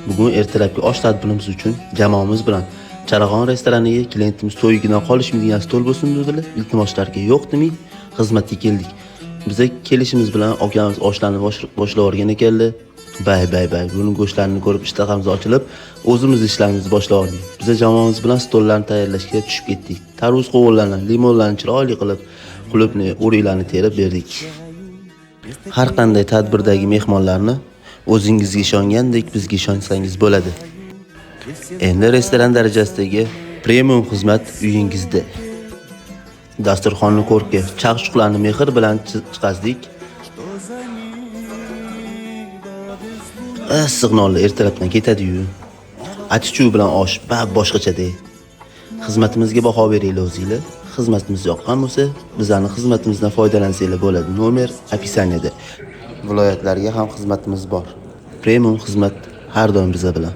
Bugun ertalabki osh tadbirimiz uchun jamoamiz bilan Charag'on restoraniga klientimiz to'yigidan qolishmaydigan stol bo'lsin dedilar. Iltimoslarga yo'q demay xizmatga keldik. Biza kelishimiz bilan akamiz oshlarni boshlab o'rgan ekanlar. Bay. Buning go'shtlarini ko'rib ishtahamiz ochilib, o'zimiz ishlarimizni boshlab oldik. Biza jamoamiz bilan stollarni tayyorlashga tushib ketdik. Tarvuz qovunlarni, limonlarni chiroyli qilib, qulupni, o'riklarni terib berdik. Har qanday tadbirdagi mehmonlarni o'zingizga ishongandek bizga ishonsangiz bo'ladi. Endi restoran darajasidagi premium xizmat uyingizda. Dasturxonni ko'rki, chaqchuqlarni mehr bilan chiqazdik. Signallar ertalabdan ketadi-yu. Atichuv bilan osh boshqacha-da. Xizmatimizga baho beringlar o'zingizlar. Xizmatimiz yoqqan bo'lsa, bizning xizmatimizdan foydalansanglar bo'ladi. Nomer opisaniyada. Viloyatlarga ham xizmatimiz bor. Premium xizmat har doim biza bilan.